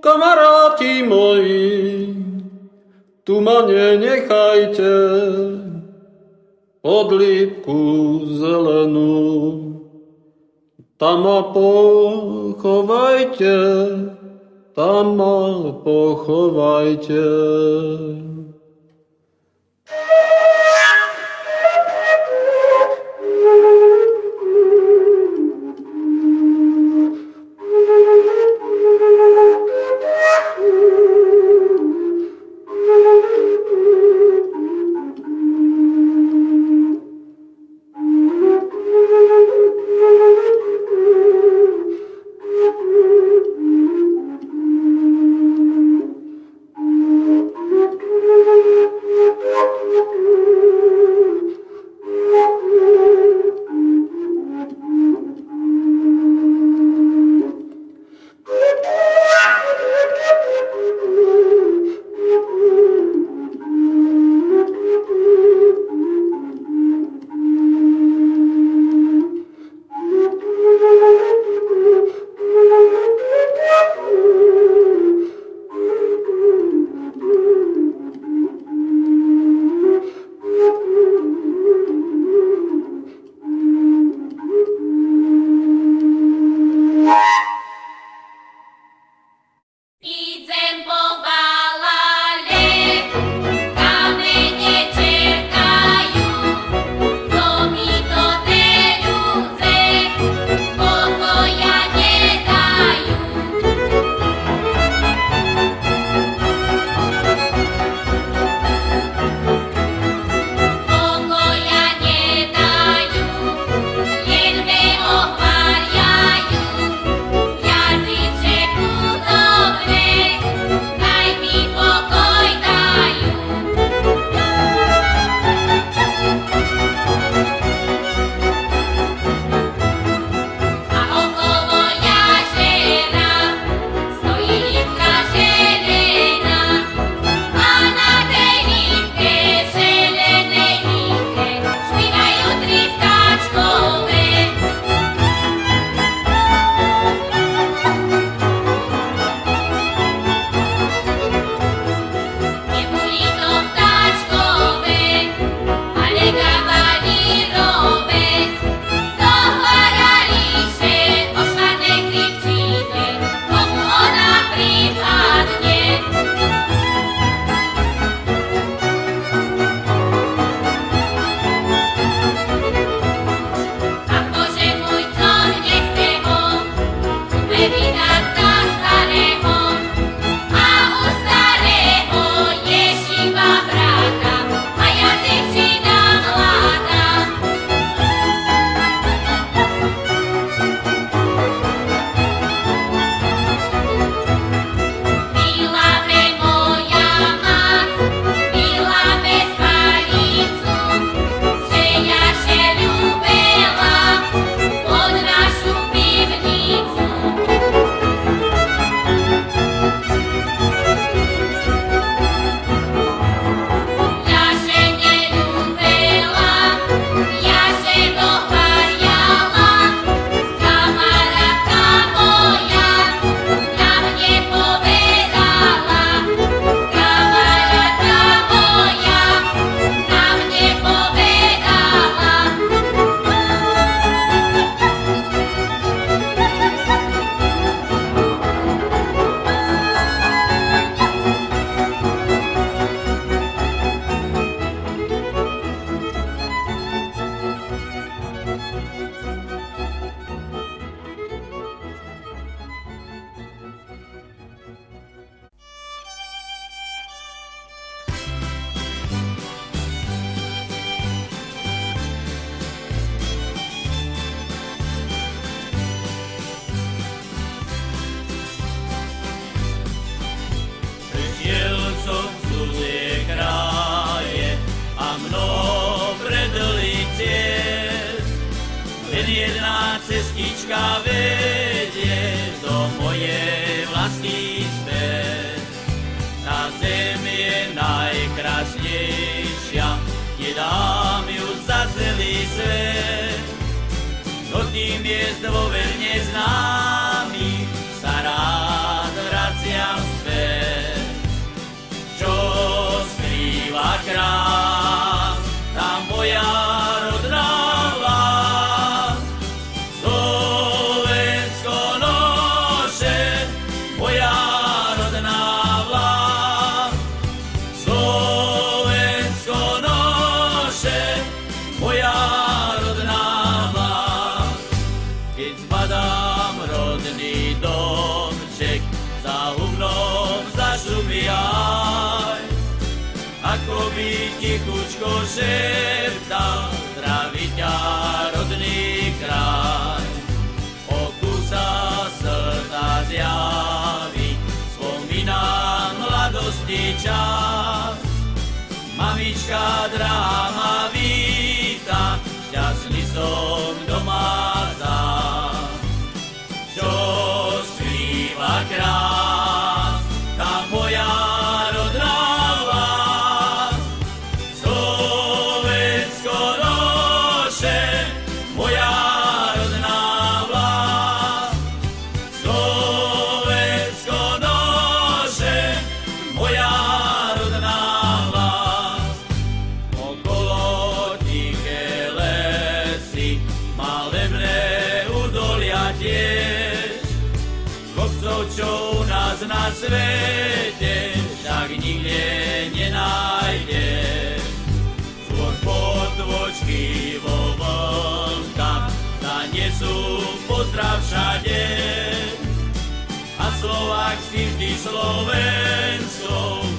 Kamaráti moji, tu ma nenechajte, pod lípku zelenú. Tam ma pochovajte, tam ma pochovajte. jedna cestička vedie do mojej vlasti späť. Tá zem je najkrásnejšia, nedám ju za celý svet. Do tým miest dôverne známy sa rád vraciam späť. Čo skrýva krás, tá moja rodná vlast. Slovensko noše, moja rodná vlast. Slovensko noše, moja rodná vlast. Keď zbadám rodný domček, za humnom zašumiaj, ako by tichučko šeptal, zdraví ťa rodný kraj. Oku sa slza zjaví, spomínam mladosti čas. Mamička drahá ma víta, šťastný som doma zás. Čo skrýva krás, tá moja rodná vlast. Slovensko noše, moja rodná vlast. Slovensko noše, moja rodná vlast. Okolo tiché lesy, malebné udolia tiež. Kopcov, čo u nás na svete, však nikde nenájdeš. Skôr potvočky vo vlnkách zanesú pozdrav všade. A Slovák si vždy Slovenskou